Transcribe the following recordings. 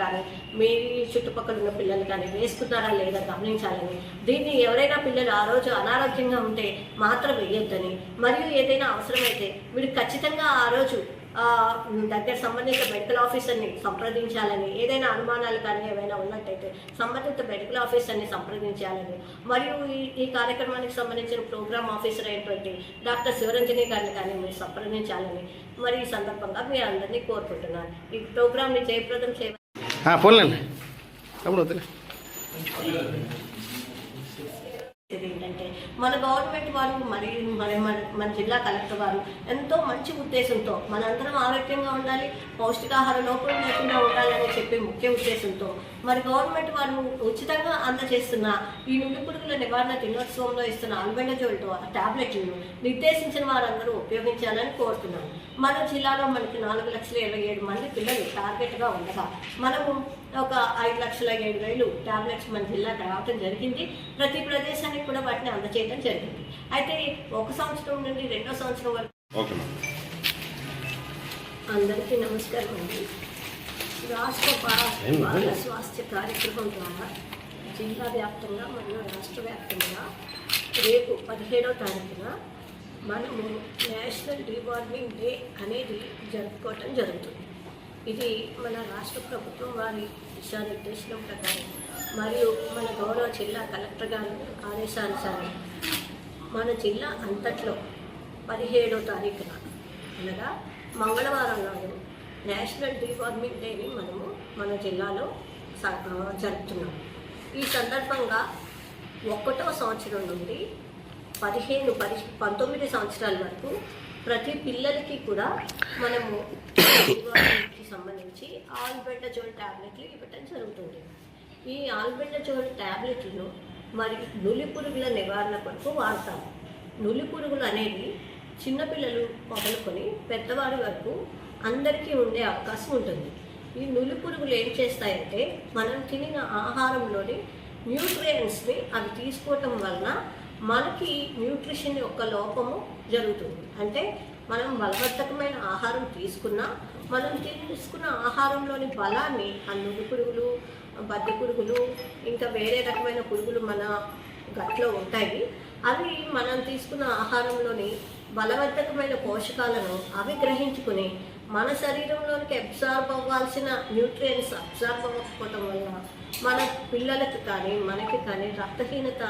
కానీ మీ చుట్టుపక్కల ఉన్న పిల్లలు కానీ వేసుకున్నారా లేదా గమనించాలని, దీన్ని ఎవరైనా పిల్లలు ఆ రోజు అనారోగ్యంగా ఉంటే మాత్రం వేయొద్దని, మరియు ఏదైనా అవసరమైతే మీరు ఖచ్చితంగా ఆ రోజు దగ్గర సంబంధిత మెడికల్ ఆఫీసర్ని సంప్రదించాలని, ఏదైనా అనుమానాలు కానీ ఏమైనా ఉన్నట్టయితే సంబంధిత మెడికల్ ఆఫీసర్ని సంప్రదించాలని, మరియు ఈ కార్యక్రమానికి సంబంధించిన ప్రోగ్రామ్ ఆఫీసర్ అయినటువంటి డాక్టర్ శివరంజని గారిని కానీ మీరు సంప్రదించాలని మరి ఈ సందర్భంగా మీ అందరినీ కోరుకుంటున్నాను. ఈ ప్రోగ్రామ్ని జయప్రదం ఏంటంటే మన గవర్నమెంట్ వారు మరియు మన జిల్లా కలెక్టర్ వారు ఎంతో మంచి ఉద్దేశంతో మనందరం ఆరోగ్యంగా ఉండాలి, పౌష్టికాహార లోపం లేకుండా ఉండాలని చెప్పే ముఖ్య ఉద్దేశంతో మరి గవర్నమెంట్ వారు ఉచితంగా అందజేస్తున్న ఈ నులి పురుగుల నివారణ దినోత్సవంలో ఇస్తున్న ఆల్బెండజోల్ టాబ్లెట్లను నిర్దేశించిన వారందరూ ఉపయోగించాలని కోరుతున్నాను. మన జిల్లాలో మనకి 4,27,000 మంది పిల్లలు టార్గెట్గా ఉండగా మనము ఒక 5,07,000 టాబ్లెట్స్ మన జిల్లాకు రావడం జరిగింది. ప్రతి ప్రదేశానికి కూడా వాటిని అందజేయడం జరిగింది. అయితే 1 సంవత్సరం నుండి 2వ సంవత్సరం వరకు అందరికీ నమస్కారం అండి. రాష్ట్ర బాల స్వాస్థ్య కార్యక్రమం ద్వారా జిల్లా వ్యాప్తంగా మరియు రాష్ట్ర వ్యాప్తంగా రేపు 17వ తారీఖున మనము నేషనల్ డీవార్మింగ్ డే అనేది జరుపుకోవటం జరుగుతుంది. ఇది మన రాష్ట్ర ప్రభుత్వం వారి దిశానిర్దేశనం ప్రకారం మరియు మన గౌరవ జిల్లా కలెక్టర్ గారి ఆదేశానుసారం మన జిల్లా అంతట్లో 17వ తారీఖున అనగా మంగళవారం నాడు నేషనల్ డీవార్మింగ్ డేని మనము మన జిల్లాలో జరుపుతున్నాం. ఈ సందర్భంగా 1వ సంవత్సరం నుండి 19 సంవత్సరాల వరకు ప్రతి పిల్లలకి కూడా మనము డీవార్మింగ్కి సంబంధించి ఆల్బెండజోల్ టాబ్లెట్లు ఇవ్వటం జరుగుతుంది. ఈ ఆల్బెండజోల్ టాబ్లెట్లను మరి నులి పురుగుల నివారణ కొరకు వాడతాము. నులి పురుగులు అనేవి చిన్నపిల్లలు మొదలుకొని పెద్దవారి వరకు అందరికీ ఉండే అవకాశం ఉంటుంది. ఈ నులి పురుగులు ఏం చేస్తాయంటే మనం తినిన ఆహారంలోని న్యూట్రియంట్స్ని అవి తీసుకోవటం వలన మనకి న్యూట్రిషన్ యొక్క లోపము జరుగుతుంది. అంటే మనం బలవర్ధకమైన ఆహారం తీసుకున్నా మనం తీసుకున్న ఆహారంలోని బలాన్ని ఆ నులి పురుగులు, బద్దె పురుగులు, ఇంకా వేరే రకమైన పురుగులు మన గట్లో ఉంటాయి. అవి మనం తీసుకున్న ఆహారంలోని బలవర్ధకమైన పోషకాలను అవి గ్రహించుకుని మన శరీరంలోనికి అబ్జార్బ్ అవ్వాల్సిన న్యూట్రియంట్స్ అబ్జార్బ్ అవ్వకపోవటం వల్ల మన పిల్లలకు కానీ మనకి కానీ రక్తహీనత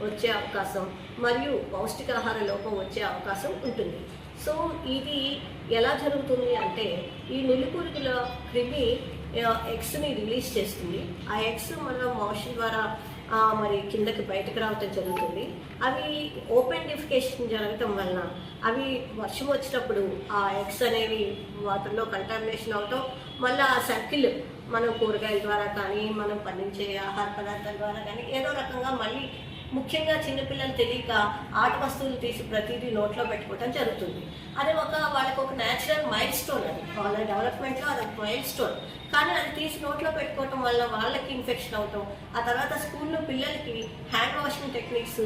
వచ్చే అవకాశం మరియు పౌష్టికాహార లోపం వచ్చే అవకాశం ఉంటుంది. సో ఇది ఎలా జరుగుతుంది అంటే ఈ నులి పురుగుల క్రిమి ఎగ్స్ని రిలీజ్ చేస్తుంది. ఆ ఎగ్స్ మన మోషన్ ద్వారా మరి కిందకి బయటకు రావటం జరుగుతుంది. అవి ఓపెన్ డిఫికేషన్ జరగటం వలన అవి వర్షం వచ్చినప్పుడు ఆ ఎగ్స్ అనేవి వాటర్లో కంటామినేషన్ అవటం, మళ్ళీ ఆ సర్కిల్ మనం కూరగాయల ద్వారా కానీ మనం పండించే ఆహార పదార్థాల ద్వారా కానీ ఏదో రకంగా మళ్ళీ ముఖ్యంగా చిన్నపిల్లలు తెలియక ఆట వస్తువులు తీసి ప్రతిదీ నోట్లో పెట్టుకోవటం జరుగుతుంది. అది వాళ్ళకి ఒక న్యాచురల్ మైల్ స్టోన్, అది వాళ్ళ డెవలప్మెంట్లో అది మైల్ స్టోన్. కానీ అది తీసి నోట్లో పెట్టుకోవటం వల్ల వాళ్ళకి ఇన్ఫెక్షన్ అవటం, ఆ తర్వాత స్కూల్లో పిల్లలకి హ్యాండ్ వాషింగ్ టెక్నిక్స్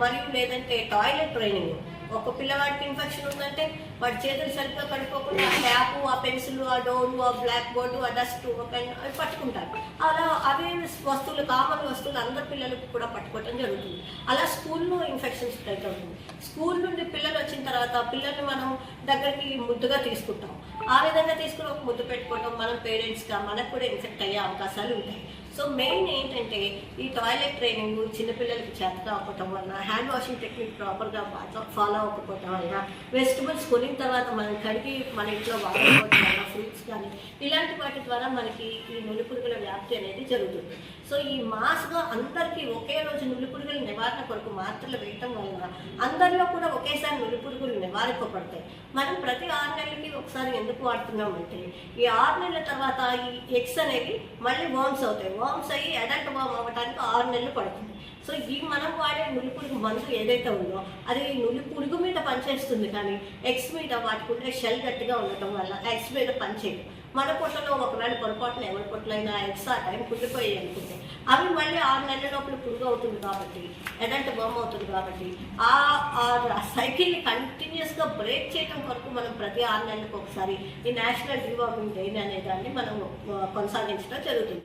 మరియు లేదంటే టాయిలెట్ ట్రైనింగ్. ఒక పిల్లవాడికి ఇన్ఫెక్షన్ ఉందంటే వాడి చేతులు సరిగ్గా కడుక్కోకుండా ఆ ట్యాప్, ఆ పెన్సిల్, ఆ డోరు, ఆ బ్లాక్ బోర్డు, ఆ డస్ట్, ఆ పెన్ అవి పట్టుకుంటారు. అలా అవే వస్తువులు, కామన్ వస్తువులు అందరు పిల్లలకు కూడా పట్టుకోవటం జరుగుతుంది. అలా స్కూల్లో ఇన్ఫెక్షన్ స్ప్రెడ్ అవుతుంది. స్కూల్ నుండి పిల్లలు వచ్చిన తర్వాత పిల్లల్ని మనం దగ్గరికి ముద్దుగా తీసుకుంటాం. ఆ విధంగా తీసుకుని ఒక ముద్దు పెట్టుకోవటం మన పేరెంట్స్గా మనకు కూడా ఇన్ఫెక్ట్ అయ్యే అవకాశాలు ఉంటాయి. సో మెయిన్ ఏంటంటే ఈ టాయిలెట్ ట్రైనింగ్ చిన్నపిల్లలకి చేతగా అవ్వటం వల్ల, హ్యాండ్ వాషింగ్ టెక్నిక్ ప్రాపర్గా ఫాలో అవ్వకపోవటం వల్ల, వెజిటబుల్స్ కొనిన తర్వాత మనం కడిగి మన ఇంట్లో వాడుకోవటం వల్ల, ఫ్రూట్స్ కానీ ఇలాంటి వాటి ద్వారా మనకి ఈ నులి పురుగుల వ్యాప్తి అనేది జరుగుతుంది. సో ఈ మాస్గా అందరికీ ఒకే రోజు నులి పురుగుల నివారణ కొరకు మాత్రలు వేయటం వల్ల అందరిలో కూడా ఒకేసారి నులి పురుగులు నివారింపబడతాయి. మనం ప్రతి 6 నెలలకి ఒకసారి ఎందుకు వాడుతున్నామంటే ఈ 6 నెలల తర్వాత ఈ ఎగ్స్ అనేవి మళ్ళీ వార్మ్స్ అవుతాయి. వార్మ్స్ అయ్యి అడల్ట్ వార్మ్ అవ్వడానికి 6 నెలలు పడుతుంది. సో ఈ మనం వాడే నులి పురుగు మందు ఏదైతే ఉందో అది నులి పురుగు మీద పనిచేస్తుంది, కానీ ఎగ్స్ మీద వాటికి ఉండే షెల్ గట్టిగా ఉండటం వల్ల ఎగ్స్ మీద పనిచేయదు. మన పొట్టలో ఒకవేళ పొరపాటున ఎవరి పొట్టలైనా ఎగ్స్ ఆ టైం కుట్టిపోయాయి అనుకుంటే అవి మళ్ళీ 6 నెలల లోపల పురుగు అవుతుంది కాబట్టి, ఎడంటే వర్మ్ అవుతుంది కాబట్టి ఆ సైకిల్ని కంటిన్యూస్గా బ్రేక్ చేయడం కొరకు మనం ప్రతి 6 నెలలకు ఒకసారి ఈ నేషనల్ డీవర్మింగ్ డే అనే దాన్ని మనం కొనసాగించడం జరుగుతుంది.